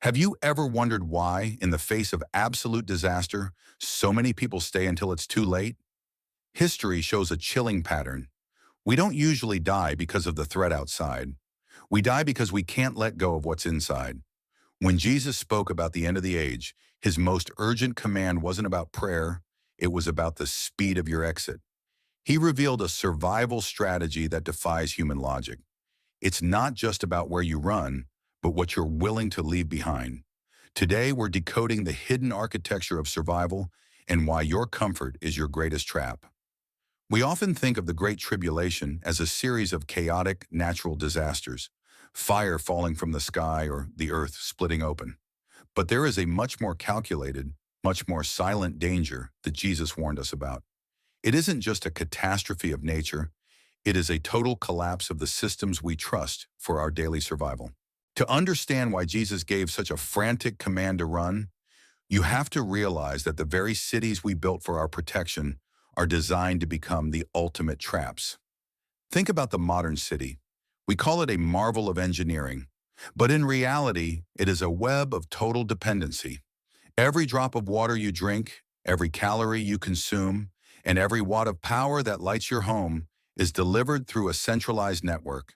Have you ever wondered why, in the face of absolute disaster, so many people stay until it's too late? History shows a chilling pattern. We don't usually die because of the threat outside. We die because we can't let go of what's inside. When Jesus spoke about the end of the age, his most urgent command wasn't about prayer, it was about the speed of your exit. He revealed a survival strategy that defies human logic. It's not just about where you run, but what you're willing to leave behind. Today, we're decoding the hidden architecture of survival and why your comfort is your greatest trap. We often think of the Great Tribulation as a series of chaotic natural disasters, fire falling from the sky or the earth splitting open. But there is a much more calculated, much more silent danger that Jesus warned us about. It isn't just a catastrophe of nature, it is a total collapse of the systems we trust for our daily survival. To understand why Jesus gave such a frantic command to run, you have to realize that the very cities we built for our protection are designed to become the ultimate traps. Think about the modern city. We call it a marvel of engineering, but in reality, it is a web of total dependency. Every drop of water you drink, every calorie you consume, and every watt of power that lights your home is delivered through a centralized network.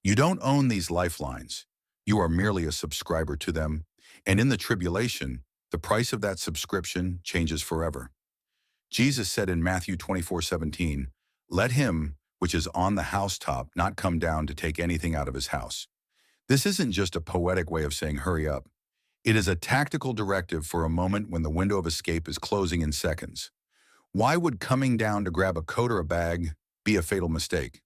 You don't own these lifelines. You are merely a subscriber to them, and in the tribulation, the price of that subscription changes forever. Jesus said in Matthew 24:17, "Let him which is on the housetop not come down to take anything out of his house." This isn't just a poetic way of saying hurry up. It is a tactical directive for a moment when the window of escape is closing in seconds. Why would coming down to grab a coat or a bag be a fatal mistake?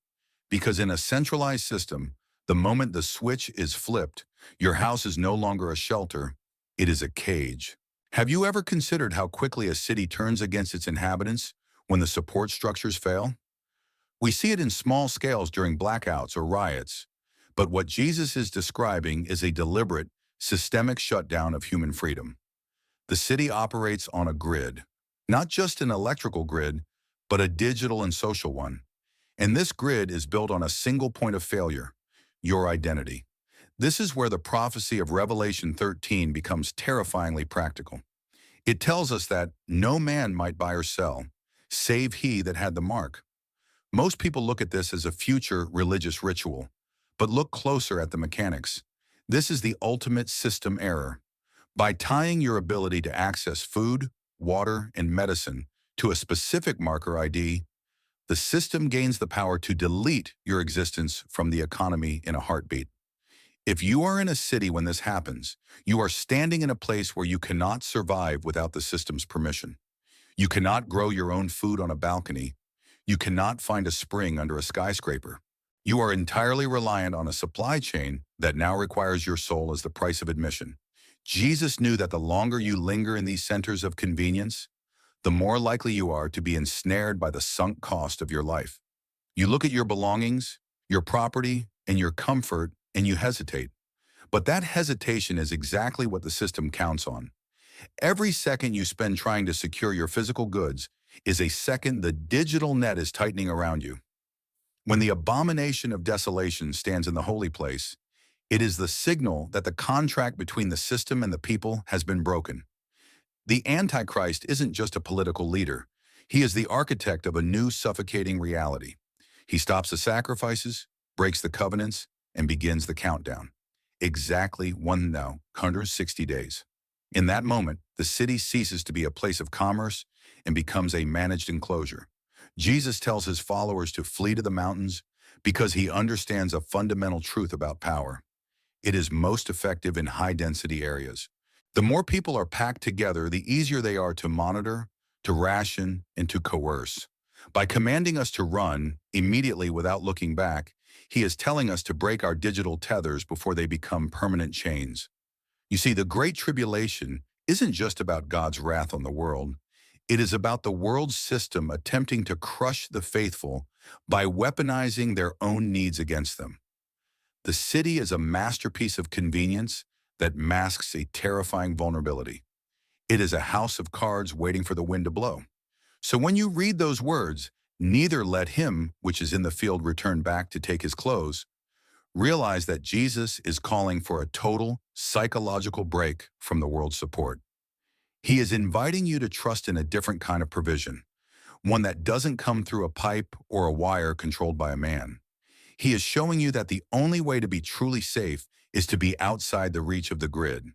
Because in a centralized system, the moment the switch is flipped, your house is no longer a shelter, it is a cage. Have you ever considered how quickly a city turns against its inhabitants when the support structures fail? We see it in small scales during blackouts or riots, but what Jesus is describing is a deliberate, systemic shutdown of human freedom. The city operates on a grid, not just an electrical grid, but a digital and social one. And this grid is built on a single point of failure: your identity. This is where the prophecy of Revelation 13 becomes terrifyingly practical. It tells us that no man might buy or sell, save he that had the mark. Most people look at this as a future religious ritual, but look closer at the mechanics. This is the ultimate system error. By tying your ability to access food, water, and medicine to a specific marker ID, the system gains the power to delete your existence from the economy in a heartbeat. If you are in a city when this happens, you are standing in a place where you cannot survive without the system's permission. You cannot grow your own food on a balcony. You cannot find a spring under a skyscraper. You are entirely reliant on a supply chain that now requires your soul as the price of admission. Jesus knew that the longer you linger in these centers of convenience, the more likely you are to be ensnared by the sunk cost of your life. You look at your belongings, your property, and your comfort, and you hesitate. But that hesitation is exactly what the system counts on. Every second you spend trying to secure your physical goods is a second the digital net is tightening around you. When the abomination of desolation stands in the holy place, it is the signal that the contract between the system and the people has been broken. The Antichrist isn't just a political leader. He is the architect of a new suffocating reality. He stops the sacrifices, breaks the covenants, and begins the countdown. Exactly 160 days. In that moment, the city ceases to be a place of commerce and becomes a managed enclosure. Jesus tells his followers to flee to the mountains because he understands a fundamental truth about power. It is most effective in high-density areas. The more people are packed together, the easier they are to monitor, to ration, and to coerce. By commanding us to run immediately without looking back, he is telling us to break our digital tethers before they become permanent chains. You see, the Great Tribulation isn't just about God's wrath on the world. It is about the world's system attempting to crush the faithful by weaponizing their own needs against them. The city is a masterpiece of convenience that masks a terrifying vulnerability. It is a house of cards waiting for the wind to blow. So when you read those words, neither let him which is in the field return back to take his clothes, Realize that Jesus is calling for a total psychological break from the world's support. He is inviting you to trust in a different kind of provision, one that doesn't come through a pipe or a wire controlled by a man. He is showing you that the only way to be truly safe is to be outside the reach of the grid.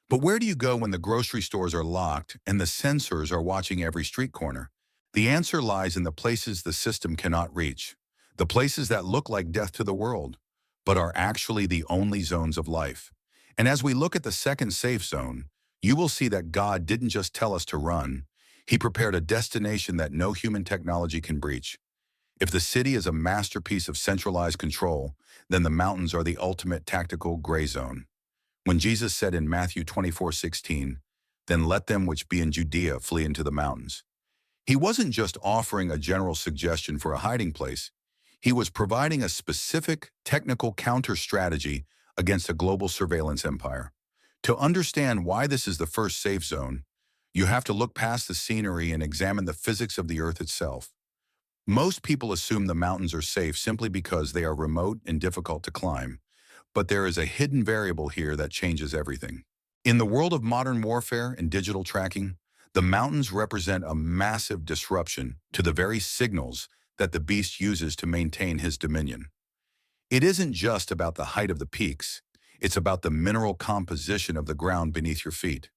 But where do you go when the grocery stores are locked and the sensors are watching every street corner? The answer lies in the places the system cannot reach, the places that look like death to the world, but are actually the only zones of life. And as we look at the second safe zone, you will see that God didn't just tell us to run. He prepared a destination that no human technology can breach. If the city is a masterpiece of centralized control, then the mountains are the ultimate tactical gray zone. When Jesus said in Matthew 24:16, "Then let them which be in Judea flee into the mountains," he wasn't just offering a general suggestion for a hiding place. He was providing a specific technical counter-strategy against a global surveillance empire. To understand why this is the first safe zone, you have to look past the scenery and examine the physics of the earth itself. Most people assume the mountains are safe simply because they are remote and difficult to climb. But there is a hidden variable here that changes everything. In the world of modern warfare and digital tracking, the mountains represent a massive disruption to the very signals that the beast uses to maintain his dominion. It isn't just about the height of the peaks, it's about the mineral composition of the ground beneath your feet.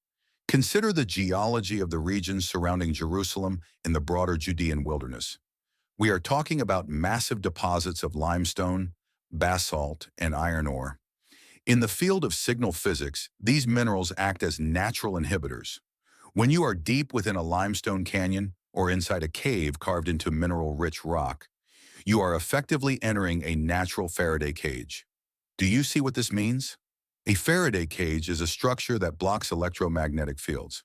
Consider the geology of the regions surrounding Jerusalem in the broader Judean wilderness. We are talking about massive deposits of limestone, basalt, and iron ore. In the field of signal physics, these minerals act as natural inhibitors. When you are deep within a limestone canyon or inside a cave carved into mineral-rich rock, you are effectively entering a natural Faraday cage. Do you see what this means? A Faraday cage is a structure that blocks electromagnetic fields.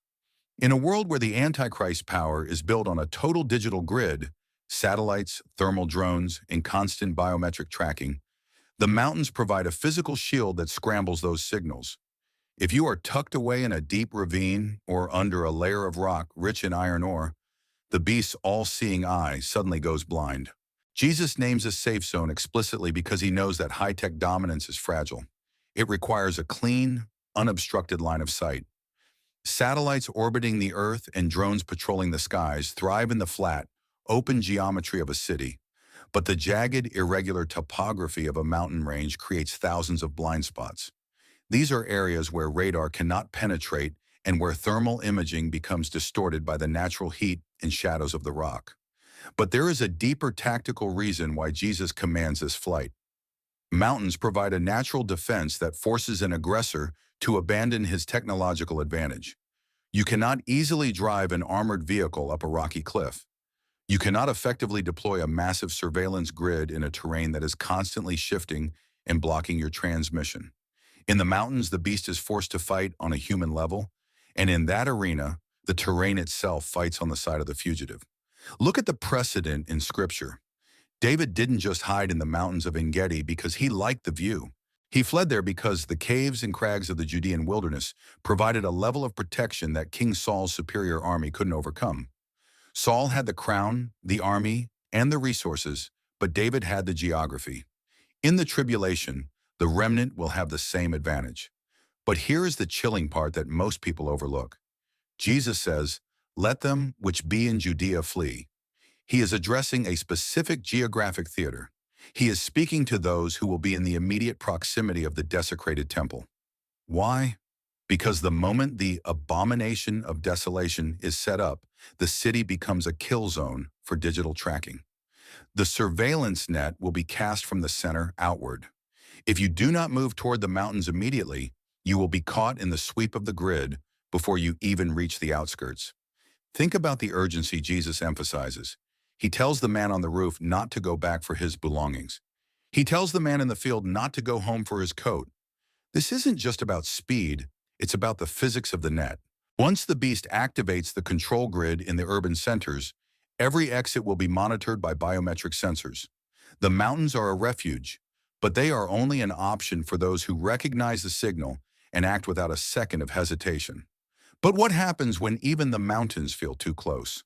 In a world where the Antichrist power is built on a total digital grid, satellites, thermal drones, and constant biometric tracking, the mountains provide a physical shield that scrambles those signals. If you are tucked away in a deep ravine or under a layer of rock rich in iron ore, the beast's all-seeing eye suddenly goes blind. Jesus names a safe zone explicitly because he knows that high-tech dominance is fragile. It requires a clean, unobstructed line of sight. Satellites orbiting the Earth and drones patrolling the skies thrive in the flat, open geometry of a city. But the jagged, irregular topography of a mountain range creates thousands of blind spots. These are areas where radar cannot penetrate and where thermal imaging becomes distorted by the natural heat and shadows of the rock. But there is a deeper tactical reason why Jesus commands this flight. Mountains provide a natural defense that forces an aggressor to abandon his technological advantage. You cannot easily drive an armored vehicle up a rocky cliff. You cannot effectively deploy a massive surveillance grid in a terrain that is constantly shifting and blocking your transmission. In the mountains, the beast is forced to fight on a human level, and in that arena, the terrain itself fights on the side of the fugitive. Look at the precedent in Scripture. David didn't just hide in the mountains of En-Gedi because he liked the view. He fled there because the caves and crags of the Judean wilderness provided a level of protection that King Saul's superior army couldn't overcome. Saul had the crown, the army, and the resources, but David had the geography. In the tribulation, the remnant will have the same advantage. But here is the chilling part that most people overlook. Jesus says, "Let them which be in Judea flee." He is addressing a specific geographic theater. He is speaking to those who will be in the immediate proximity of the desecrated temple. Why? Because the moment the abomination of desolation is set up, the city becomes a kill zone for digital tracking. The surveillance net will be cast from the center outward. If you do not move toward the mountains immediately, you will be caught in the sweep of the grid before you even reach the outskirts. Think about the urgency Jesus emphasizes. He tells the man on the roof not to go back for his belongings. He tells the man in the field not to go home for his coat. This isn't just about speed, it's about the physics of the net. Once the beast activates the control grid in the urban centers, every exit will be monitored by biometric sensors. The mountains are a refuge, but they are only an option for those who recognize the signal and act without a second of hesitation. But what happens when even the mountains feel too close?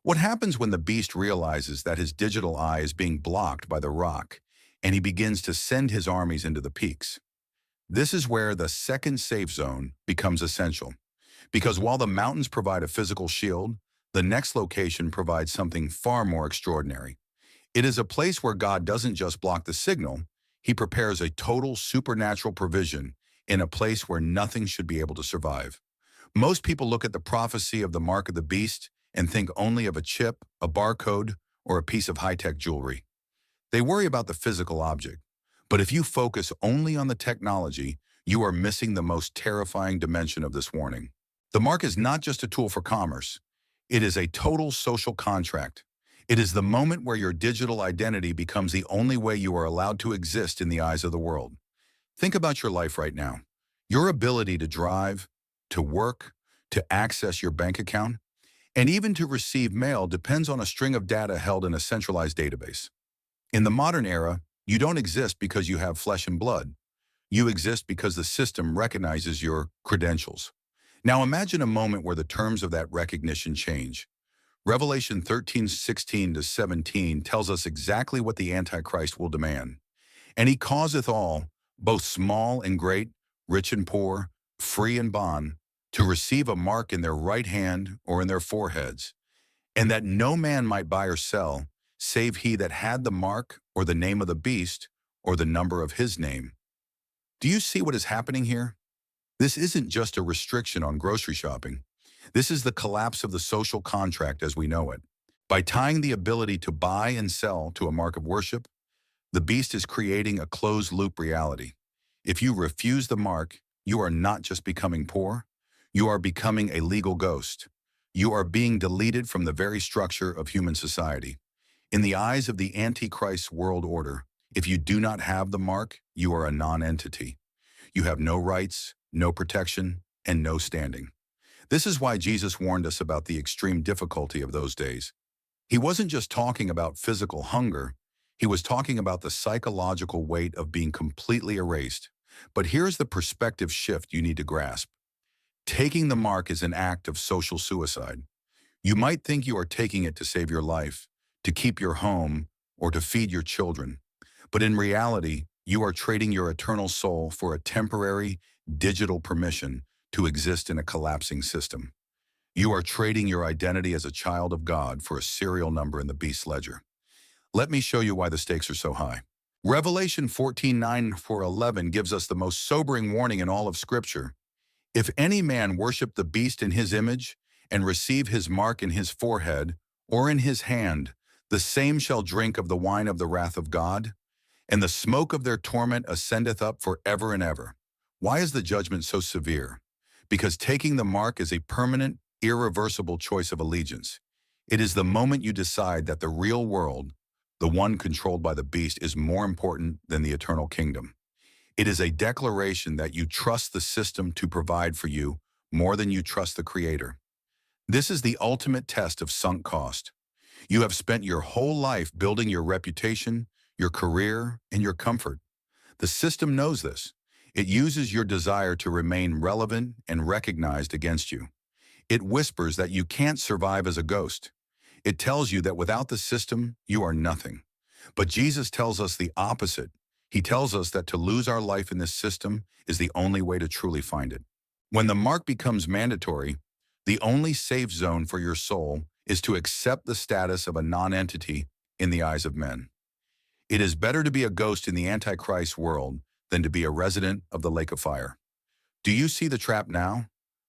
What happens when the beast realizes that his digital eye is being blocked by the rock and he begins to send his armies into the peaks. This is where the second safe zone becomes essential, because while the mountains provide a physical shield, the next location provides something far more extraordinary. It is a place where God doesn't just block the signal, he prepares a total supernatural provision in a place where nothing should be able to survive. Most people look at the prophecy of the mark of the beast and think only of a chip, a barcode, or a piece of high-tech jewelry. They worry about the physical object. But if you focus only on the technology, you are missing the most terrifying dimension of this warning. The mark is not just a tool for commerce. It is a total social contract. It is the moment where your digital identity becomes the only way you are allowed to exist in the eyes of the world. Think about your life right now. Your ability to drive, to work, to access your bank account, and even to receive mail depends on a string of data held in a centralized database. In the modern era, you don't exist because you have flesh and blood. You exist because the system recognizes your credentials. Now imagine a moment where the terms of that recognition change. Revelation 13:16-17 tells us exactly what the Antichrist will demand. And he causeth all, both small and great, rich and poor, free and bond, to receive a mark in their right hand or in their foreheads, and that no man might buy or sell, save he that had the mark or the name of the beast or the number of his name. Do you see what is happening here? This isn't just a restriction on grocery shopping. This is the collapse of the social contract as we know it. By tying the ability to buy and sell to a mark of worship, the beast is creating a closed-loop reality. If you refuse the mark, you are not just becoming poor, you are becoming a legal ghost. You are being deleted from the very structure of human society. In the eyes of the Antichrist world order, if you do not have the mark, you are a non-entity. You have no rights, no protection, and no standing. This is why Jesus warned us about the extreme difficulty of those days. He wasn't just talking about physical hunger, he was talking about the psychological weight of being completely erased. But here's the perspective shift you need to grasp. Taking the mark is an act of social suicide. You might think you are taking it to save your life, to keep your home, or to feed your children. But in reality, you are trading your eternal soul for a temporary, digital permission to exist in a collapsing system. You are trading your identity as a child of God for a serial number in the beast's ledger. Let me show you why the stakes are so high. Revelation 14:9-11 gives us the most sobering warning in all of Scripture. If any man worship the beast in his image, and receive his mark in his forehead, or in his hand, the same shall drink of the wine of the wrath of God, and the smoke of their torment ascendeth up for ever and ever. Why is the judgment so severe? Because taking the mark is a permanent, irreversible choice of allegiance. It is the moment you decide that the real world, the one controlled by the beast, is more important than the eternal kingdom. It is a declaration that you trust the system to provide for you more than you trust the Creator. This is the ultimate test of sunk cost. You have spent your whole life building your reputation, your career, and your comfort. The system knows this. It uses your desire to remain relevant and recognized against you. It whispers that you can't survive as a ghost. It tells you that without the system, you are nothing. But Jesus tells us the opposite. He tells us that to lose our life in this system is the only way to truly find it. When the mark becomes mandatory, the only safe zone for your soul is to accept the status of a non-entity in the eyes of men. It is better to be a ghost in the Antichrist world than to be a resident of the lake of fire. Do you see the trap now?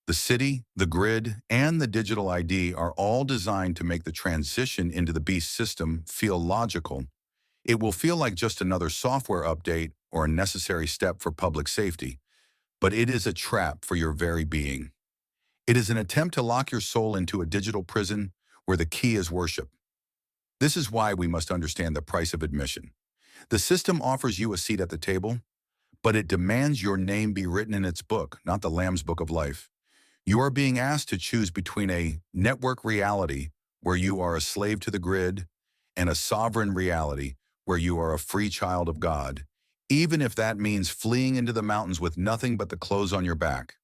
The city, the grid, and the digital ID are all designed to make the transition into the beast system feel logical. It will feel like just another software update or a necessary step for public safety, but it is a trap for your very being. It is an attempt to lock your soul into a digital prison where the key is worship. This is why we must understand the price of admission. The system offers you a seat at the table, but it demands your name be written in its book, not the Lamb's book of life. You are being asked to choose between a network reality where you are a slave to the grid and a sovereign reality where you are a free child of God, even if that means fleeing into the mountains with nothing but the clothes on your back.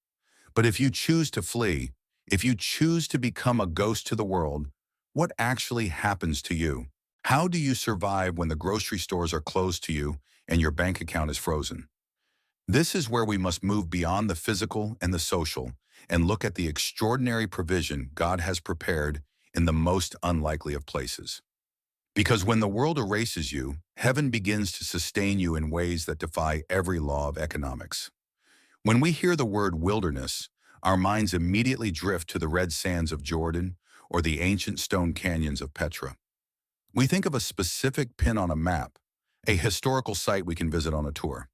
But if you choose to flee, if you choose to become a ghost to the world, what actually happens to you? How do you survive when the grocery stores are closed to you and your bank account is frozen? This is where we must move beyond the physical and the social and look at the extraordinary provision God has prepared in the most unlikely of places. Because when the world erases you, heaven begins to sustain you in ways that defy every law of economics. When we hear the word wilderness, our minds immediately drift to the red sands of Jordan or the ancient stone canyons of Petra. We think of a specific pin on a map, a historical site we can visit on a tour.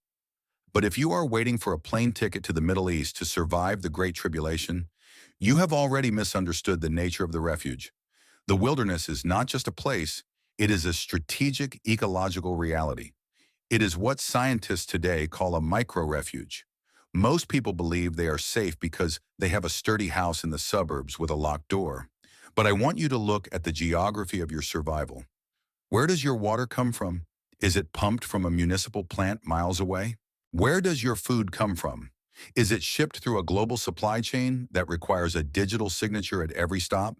But if you are waiting for a plane ticket to the Middle East to survive the Great Tribulation, you have already misunderstood the nature of the refuge. The wilderness is not just a place, it is a strategic ecological reality. It is what scientists today call a micro-refuge. Most people believe they are safe because they have a sturdy house in the suburbs with a locked door. But I want you to look at the geography of your survival. Where does your water come from? Is it pumped from a municipal plant miles away? Where does your food come from? Is it shipped through a global supply chain that requires a digital signature at every stop?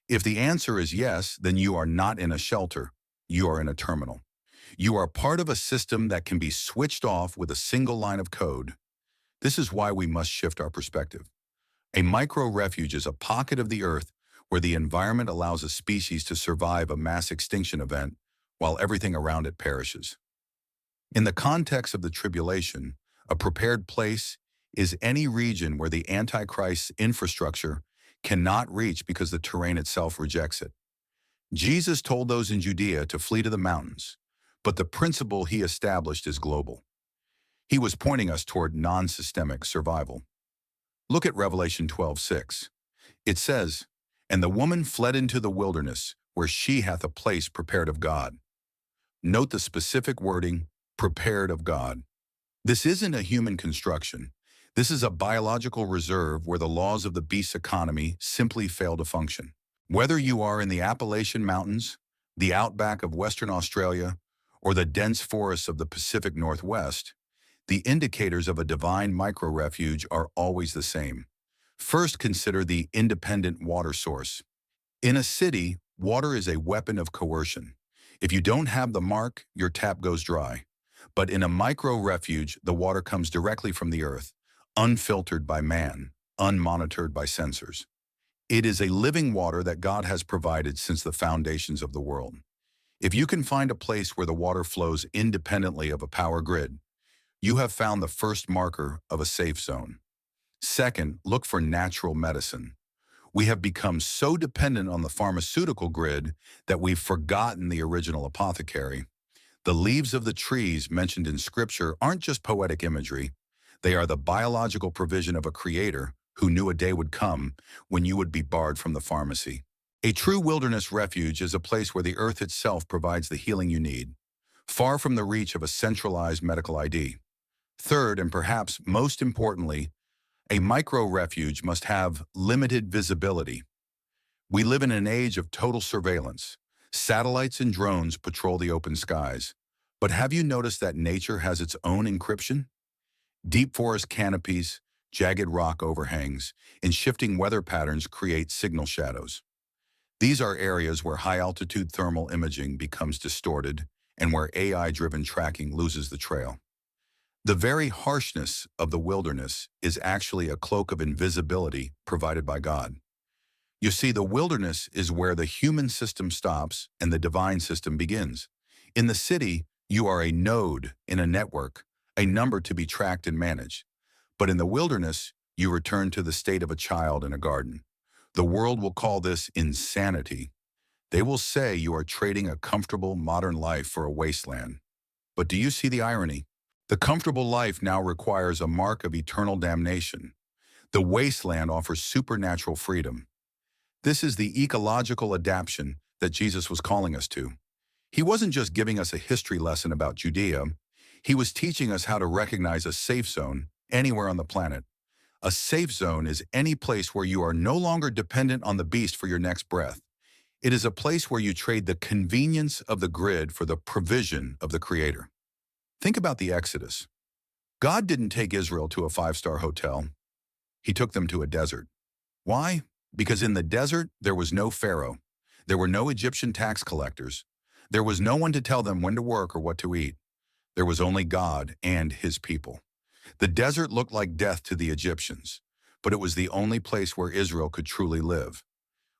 If the answer is yes, then you are not in a shelter, you are in a terminal. You are part of a system that can be switched off with a single line of code. This is why we must shift our perspective. A micro-refuge is a pocket of the earth where the environment allows a species to survive a mass extinction event while everything around it perishes. In the context of the tribulation, a prepared place is any region where the Antichrist's infrastructure cannot reach because the terrain itself rejects it. Jesus told those in Judea to flee to the mountains, but the principle he established is global. He was pointing us toward non-systemic survival. Look at Revelation 12:6. It says, "And the woman fled into the wilderness, where she hath a place prepared of God." Note the specific wording, prepared of God. This isn't a human construction. This is a biological reserve where the laws of the beast's economy simply fail to function. Whether you are in the Appalachian Mountains, the outback of Western Australia, or the dense forests of the Pacific Northwest, the indicators of a divine micro-refuge are always the same. First, consider the independent water source. In a city, water is a weapon of coercion. If you don't have the mark, your tap goes dry. But in a micro-refuge, the water comes directly from the earth, unfiltered by man, unmonitored by sensors. It is a living water that God has provided since the foundations of the world. If you can find a place where the water flows independently of a power grid, you have found the first marker of a safe zone. Second, look for natural medicine. We have become so dependent on the pharmaceutical grid that we've forgotten the original apothecary. The leaves of the trees mentioned in Scripture aren't just poetic imagery. They are the biological provision of a creator who knew a day would come when you would be barred from the pharmacy. A true wilderness refuge is a place where the earth itself provides the healing you need, far from the reach of a centralized medical ID. Third, and perhaps most importantly, a micro-refuge must have limited visibility. We live in an age of total surveillance. Satellites and drones patrol the open skies. But have you noticed that nature has its own encryption? Deep forest canopies, jagged rock overhangs, and shifting weather patterns create signal shadows. These are areas where high-altitude thermal imaging becomes distorted and where AI-driven tracking loses the trail. The very harshness of the wilderness is actually a cloak of invisibility provided by God. You see, the wilderness is where the human system stops and the divine system begins. In the city, you are a node in a network, a number to be tracked and managed. But in the wilderness, you return to the state of a child in a garden. The world will call this insanity. They will say you are trading a comfortable modern life for a wasteland. But do you see the irony? The comfortable life now requires a mark of eternal damnation. The wasteland offers supernatural freedom. This is the ecological adaptation that Jesus was calling us to. He wasn't just giving us a history lesson about Judea. He was teaching us how to recognize a safe zone anywhere on the planet. A safe zone is any place where you are no longer dependent on the beast for your next breath. It is a place where you trade the convenience of the grid for the provision of the Creator. Think about the Exodus. God didn't take Israel to a five-star hotel. He took them to a desert. Why? Because in the desert, there was no Pharaoh. There were no Egyptian tax collectors, There was no one to tell them when to work or what to eat. There was only God and his people. The desert looked like death to the Egyptians, but it was the only place where Israel could truly live.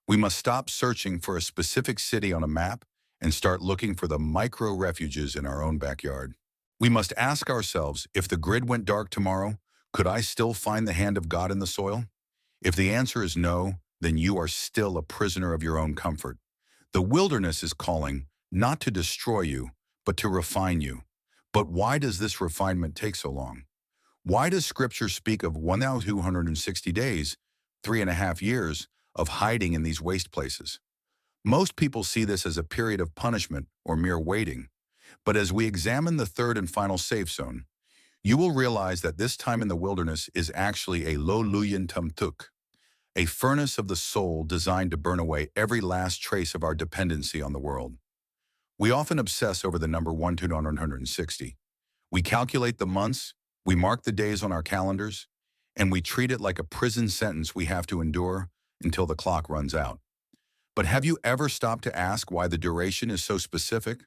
We must stop searching for a specific city on a map and start looking for the micro-refuges in our own backyard. We must ask ourselves, if the grid went dark tomorrow, could I still find the hand of God in the soil? If the answer is no, then you are still a prisoner of your own comfort. The wilderness is calling, not to destroy you, but to refine you. But why does this refinement take so long? Why does Scripture speak of 1,260 days, 3.5 years, of hiding in these waste places? Most people see this as a period of punishment or mere waiting. But as we examine the third and final safe zone, you will realize that this time in the wilderness is actually a lo luyen tumtuk, a furnace of the soul designed to burn away every last trace of our dependency on the world. We often obsess over the number 1,260. We calculate the months, we mark the days on our calendars, and we treat it like a prison sentence we have to endure until the clock runs out. But have you ever stopped to ask why the duration is so specific?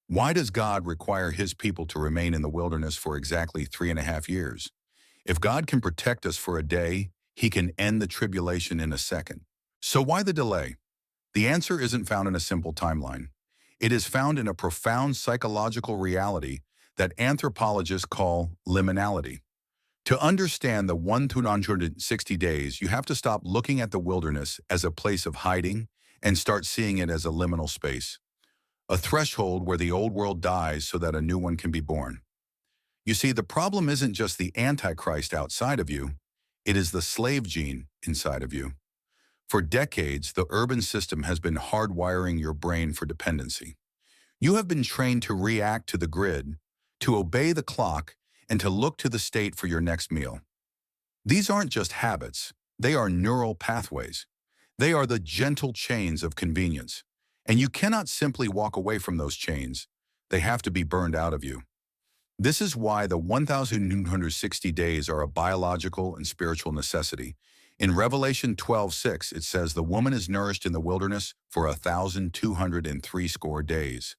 Why does God require his people to remain in the wilderness for exactly 3.5 years? If God can protect us for a day, he can end the tribulation in a second. So why the delay? The answer isn't found in a simple timeline. It is found in a profound psychological reality that anthropologists call liminality. To understand the 1,260 days, you have to stop looking at the wilderness as a place of hiding and start seeing it as a liminal space, a threshold where the old world dies so that a new one can be born. You see, the problem isn't just the Antichrist outside of you, it is the slave gene inside of you. For decades, the urban system has been hardwiring your brain for dependency. You have been trained to react to the grid, to obey the clock, and to look to the state for your next meal. These aren't just habits, they are neural pathways. They are the gentle chains of convenience. And you cannot simply walk away from those chains. They have to be burned out of you. This is why the 1,260 days are a biological and spiritual necessity. In Revelation 12:6, it says, "The woman is nourished in the wilderness for 1,260 days."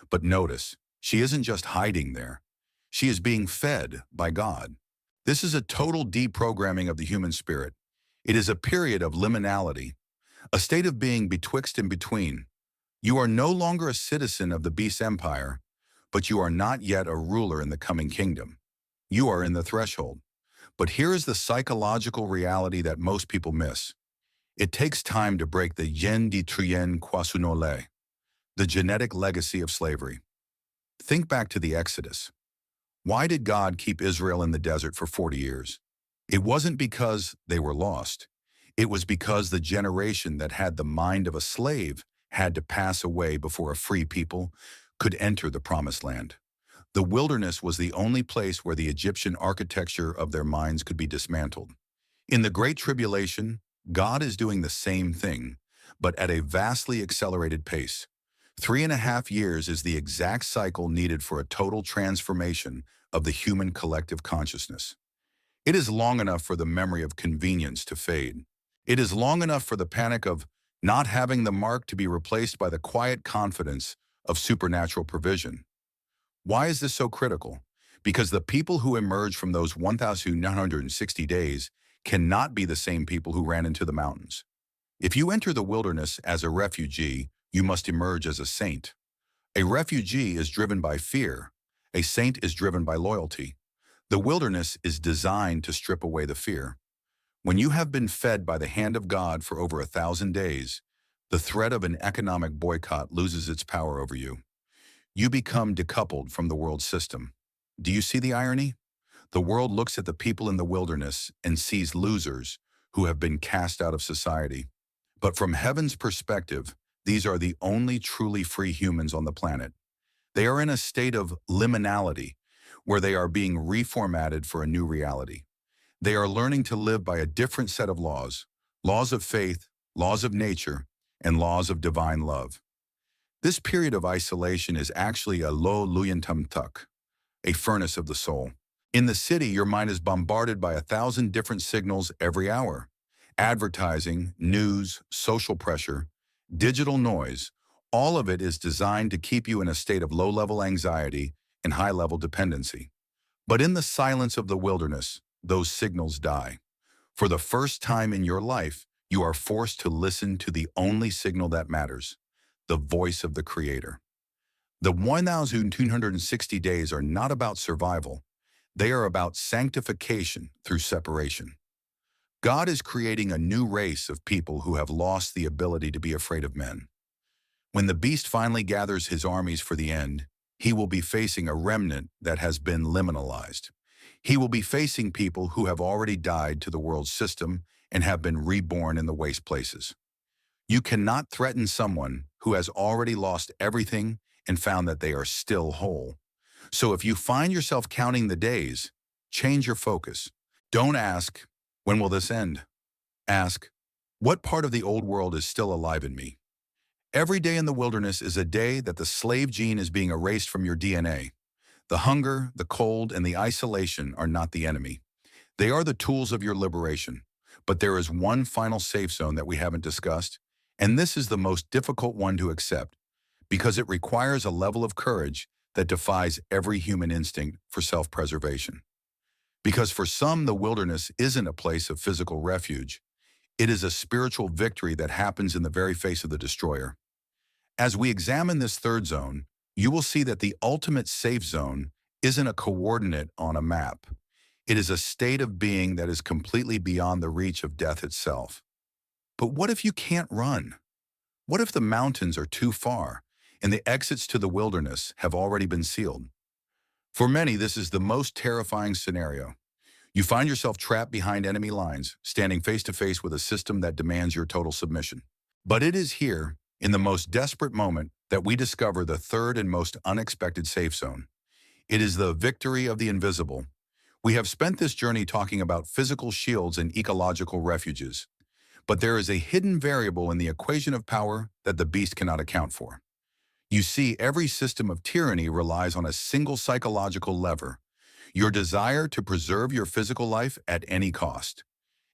But notice, she isn't just hiding there. She is being fed by God. This is a total deprogramming of the human spirit. It is a period of liminality, a state of being betwixt and between. You are no longer a citizen of the beast empire, but you are not yet a ruler in the coming kingdom. You are in the threshold. But here is the psychological reality that most people miss. It takes time to break the yen di trien quasunole, the genetic legacy of slavery. Think back to the Exodus. Why did God keep Israel in the desert for 40 years? It wasn't because they were lost. It was because the generation that had the mind of a slave had to pass away before a free people could enter the promised land. The wilderness was the only place where the Egyptian architecture of their minds could be dismantled. In the Great Tribulation, God is doing the same thing, but at a vastly accelerated pace. 3.5 years is the exact cycle needed for a total transformation of the human collective consciousness. It is long enough for the memory of convenience to fade. It is long enough for the panic of not having the mark to be replaced by the quiet confidence of supernatural provision. Why is this so critical? Because the people who emerge from those 1,960 days cannot be the same people who ran into the mountains. If you enter the wilderness as a refugee, you must emerge as a saint. A refugee is driven by fear. A saint is driven by loyalty. The wilderness is designed to strip away the fear. When you have been fed by the hand of God for over 1,000 days, the threat of an economic boycott loses its power over you. You become decoupled from the world system. Do you see the irony? The world looks at the people in the wilderness and sees losers who have been cast out of society. But from heaven's perspective, these are the only truly free humans on the planet. They are in a state of liminality, where they are being reformatted for a new reality. They are learning to live by a different set of laws, laws of faith, laws of nature, and laws of divine love. This period of isolation is actually a lo luyentumtuk, a furnace of the soul. In the city, your mind is bombarded by 1,000 different signals every hour. Advertising, news, social pressure, digital noise, All of it is designed to keep you in a state of low-level anxiety and high-level dependency. But in the silence of the wilderness, those signals die. For the first time in your life, you are forced to listen to the only signal that matters, the voice of the Creator. The 1,260 days are not about survival. They are about sanctification through separation. God is creating a new race of people who have lost the ability to be afraid of men. When the beast finally gathers his armies for the end, he will be facing a remnant that has been liminalized. He will be facing people who have already died to the world system and have been reborn in the waste places. You cannot threaten someone who has already lost everything and found that they are still whole. So if you find yourself counting the days, change your focus. Don't ask, when will this end? Ask, what part of the old world is still alive in me? Every day in the wilderness is a day that the slave gene is being erased from your DNA. The hunger, the cold, and the isolation are not the enemy. They are the tools of your liberation. But there is one final safe zone that we haven't discussed, and this is the most difficult one to accept because it requires a level of courage that defies every human instinct for self-preservation. Because for some, the wilderness isn't a place of physical refuge. It is a spiritual victory that happens in the very face of the destroyer. As we examine this third zone, you will see that the ultimate safe zone isn't a coordinate on a map. It is a state of being that is completely beyond the reach of death itself. But what if you can't run? What if the mountains are too far and the exits to the wilderness have already been sealed? For many, this is the most terrifying scenario. You find yourself trapped behind enemy lines, standing face to face with a system that demands your total submission. But it is here, in the most desperate moment, that we discover the third and most unexpected safe zone. It is the victory of the invisible. We have spent this journey talking about physical shields and ecological refuges. But there is a hidden variable in the equation of power that the beast cannot account for. You see, every system of tyranny relies on a single psychological lever, your desire to preserve your physical life at any cost.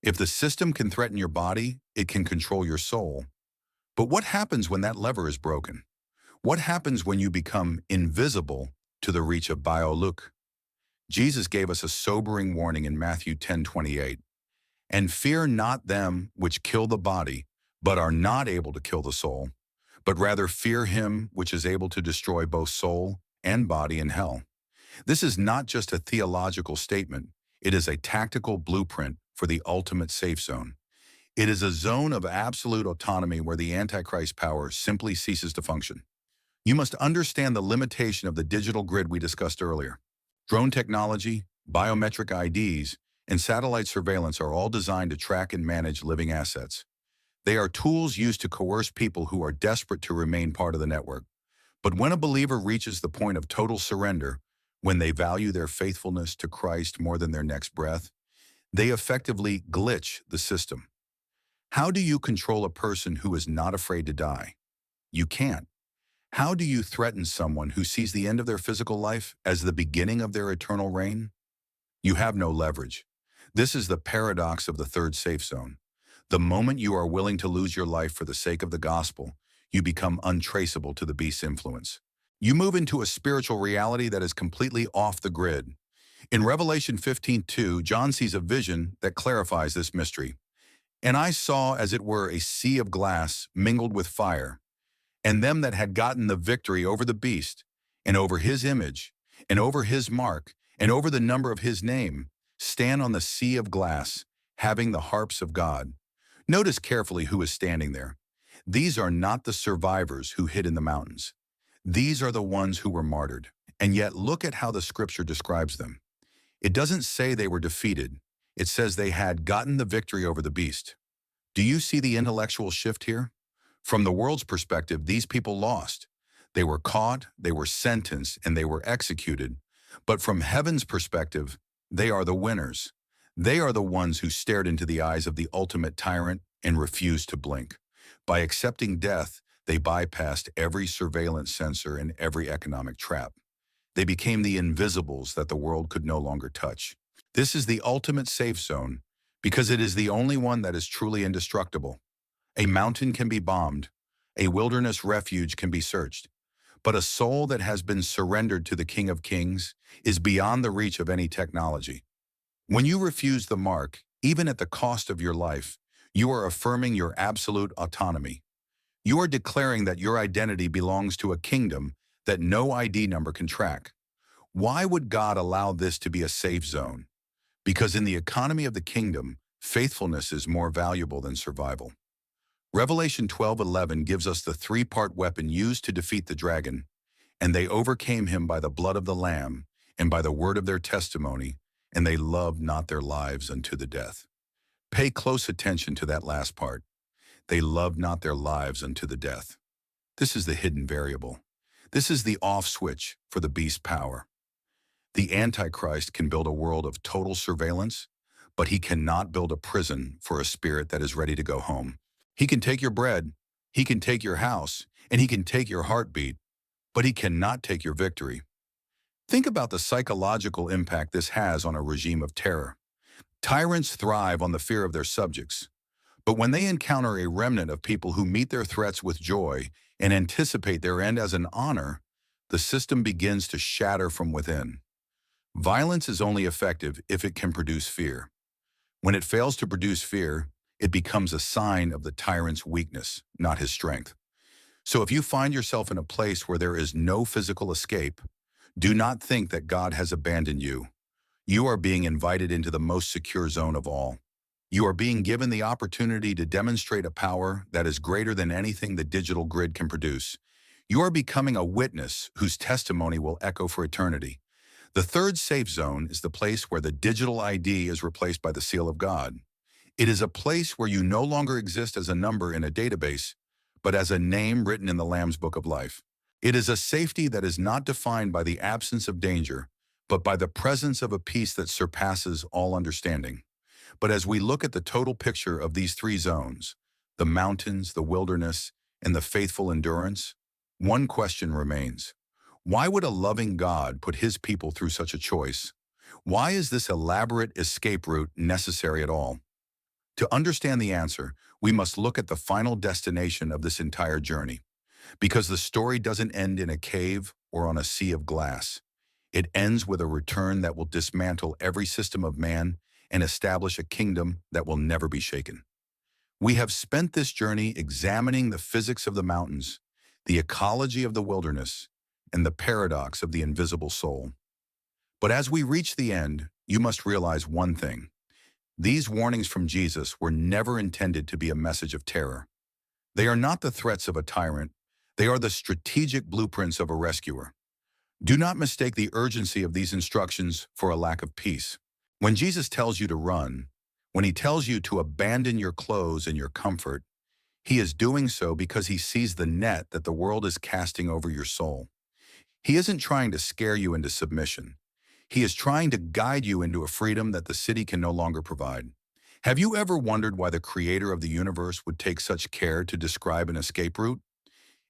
If the system can threaten your body, it can control your soul. But what happens when that lever is broken? What happens when you become invisible to the reach of Bioluk? Jesus gave us a sobering warning in Matthew 10:28. And fear not them which kill the body, but are not able to kill the soul, but rather fear him which is able to destroy both soul and body in hell. This is not just a theological statement, it is a tactical blueprint for the ultimate safe zone. It is a zone of absolute autonomy where the Antichrist power simply ceases to function. You must understand the limitation of the digital grid we discussed earlier. Drone technology, biometric IDs, and satellite surveillance are all designed to track and manage living assets. They are tools used to coerce people who are desperate to remain part of the network. But when a believer reaches the point of total surrender, when they value their faithfulness to Christ more than their next breath, they effectively glitch the system. How do you control a person who is not afraid to die? You can't. How do you threaten someone who sees the end of their physical life as the beginning of their eternal reign? You have no leverage. This is the paradox of the third safe zone. The moment you are willing to lose your life for the sake of the gospel, you become untraceable to the beast's influence. You move into a spiritual reality that is completely off the grid. In Revelation 15:2, John sees a vision that clarifies this mystery. And I saw, as it were, a sea of glass mingled with fire, and them that had gotten the victory over the beast, and over his image, and over his mark, and over the number of his name, stand on the sea of glass, having the harps of God. Notice carefully who is standing there. These are not the survivors who hid in the mountains. These are the ones who were martyred. And yet look at how the scripture describes them. It doesn't say they were defeated. It says they had gotten the victory over the beast. Do you see the intellectual shift here? From the world's perspective, these people lost. They were caught, they were sentenced, and they were executed. But from heaven's perspective, they are the winners. They are the ones who stared into the eyes of the ultimate tyrant and refused to blink. By accepting death, they bypassed every surveillance sensor and every economic trap. They became the invisibles that the world could no longer touch. This is the ultimate safe zone because it is the only one that is truly indestructible. A mountain can be bombed, A wilderness refuge can be searched, but a soul that has been surrendered to the King of Kings is beyond the reach of any technology. When you refuse the mark, even at the cost of your life, you are affirming your absolute autonomy. You are declaring that your identity belongs to a kingdom that no ID number can track. Why would God allow this to be a safe zone? Because in the economy of the kingdom, faithfulness is more valuable than survival. Revelation 12:11 gives us the three-part weapon used to defeat the dragon, and they overcame him by the blood of the Lamb and by the word of their testimony, and they loved not their lives unto the death. Pay close attention to that last part. They loved not their lives unto the death. This is the hidden variable. This is the off switch for the beast's power. The Antichrist can build a world of total surveillance, but he cannot build a prison for a spirit that is ready to go home. He can take your bread, he can take your house, and he can take your heartbeat, but he cannot take your victory. Think about the psychological impact this has on a regime of terror. Tyrants thrive on the fear of their subjects, but when they encounter a remnant of people who meet their threats with joy and anticipate their end as an honor, the system begins to shatter from within. Violence is only effective if it can produce fear. When it fails to produce fear, it becomes a sign of the tyrant's weakness, not his strength. So if you find yourself in a place where there is no physical escape, do not think that God has abandoned you. You are being invited into the most secure zone of all. You are being given the opportunity to demonstrate a power that is greater than anything the digital grid can produce. You are becoming a witness whose testimony will echo for eternity. The third safe zone is the place where the digital ID is replaced by the seal of God. It is a place where you no longer exist as a number in a database, but as a name written in the Lamb's Book of Life. It is a safety that is not defined by the absence of danger, but by the presence of a peace that surpasses all understanding. But as we look at the total picture of these three zones, the mountains, the wilderness, and the faithful endurance, one question remains. Why would a loving God put his people through such a choice? Why is this elaborate escape route necessary at all? To understand the answer, we must look at the final destination of this entire journey. Because the story doesn't end in a cave or on a sea of glass. It ends with a return that will dismantle every system of man and establish a kingdom that will never be shaken. We have spent this journey examining the physics of the mountains, the ecology of the wilderness, and the paradox of the invisible soul. But as we reach the end, you must realize one thing. These warnings from Jesus were never intended to be a message of terror. They are not the threats of a tyrant. They are the strategic blueprints of a rescuer. Do not mistake the urgency of these instructions for a lack of peace. When Jesus tells you to run, when he tells you to abandon your clothes and your comfort, he is doing so because he sees the net that the world is casting over your soul. He isn't trying to scare you into submission. He is trying to guide you into a freedom that the city can no longer provide. Have you ever wondered why the creator of the universe would take such care to describe an escape route?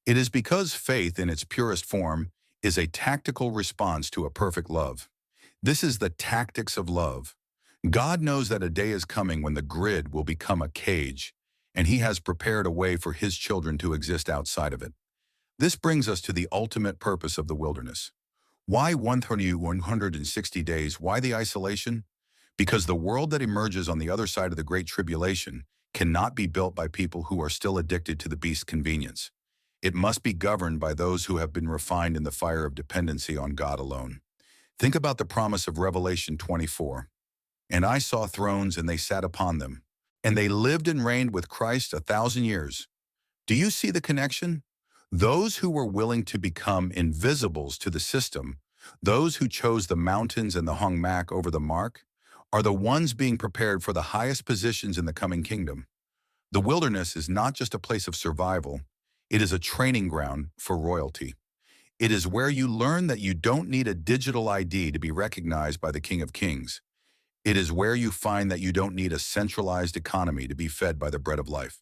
It is because faith in its purest form is a tactical response to a perfect love. This is the tactics of love. God knows that a day is coming when the grid will become a cage, and he has prepared a way for his children to exist outside of it. This brings us to the ultimate purpose of the wilderness. Why 160 days? Why the isolation? Because the world that emerges on the other side of the Great Tribulation cannot be built by people who are still addicted to the beast's convenience. It must be governed by those who have been refined in the fire of dependency on God alone. Think about the promise of Revelation 24. And I saw thrones, and they sat upon them, and they lived and reigned with Christ 1,000 years. Do you see the connection? Those who were willing to become invisibles to the system, those who chose the mountains and the hung mak over the mark, are the ones being prepared for the highest positions in the coming kingdom. The wilderness is not just a place of survival, it is a training ground for royalty. It is where you learn that you don't need a digital ID to be recognized by the King of Kings. It is where you find that you don't need a centralized economy to be fed by the bread of life.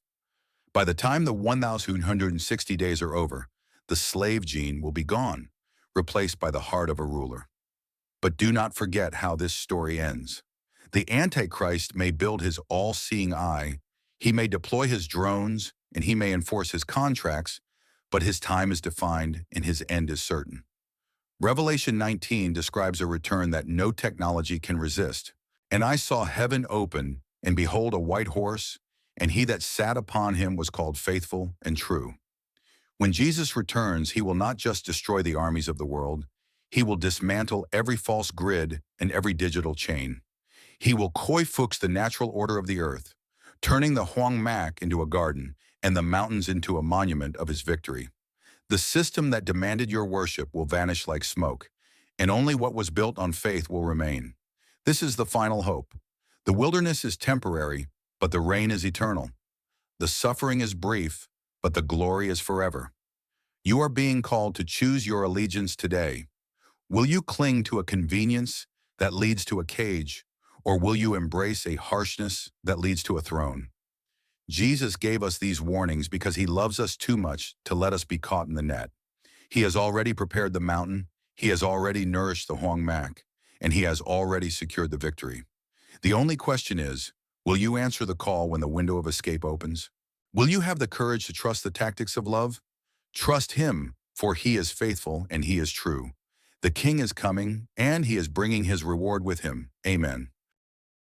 By the time the 1,260 days are over, the slave gene will be gone, replaced by the heart of a ruler. But do not forget how this story ends. The Antichrist may build his all-seeing eye, he may deploy his drones, and he may enforce his contracts, but his time is defined and his end is certain. Revelation 19 describes a return that no technology can resist. And I saw heaven open, and behold a white horse, and he that sat upon him was called Faithful and True. When Jesus returns, he will not just destroy the armies of the world, he will dismantle every false grid and every digital chain. He will koi fux the natural order of the earth, turning the Huang Mak into a garden and the mountains into a monument of his victory. The system that demanded your worship will vanish like smoke, and only what was built on faith will remain. This is the final hope. The wilderness is temporary, but the reign is eternal. The suffering is brief, but the glory is forever. You are being called to choose your allegiance today. Will you cling to a convenience that leads to a cage, or will you embrace a harshness that leads to a throne? Jesus gave us these warnings because he loves us too much to let us be caught in the net. He has already prepared the mountain, he has already nourished the Huang Mak, and he has already secured the victory. The only question is, will you answer the call when the window of escape opens? Will you have the courage to trust the tactics of love? Trust him, for he is faithful and he is true. The king is coming, and he is bringing his reward with him. Amen.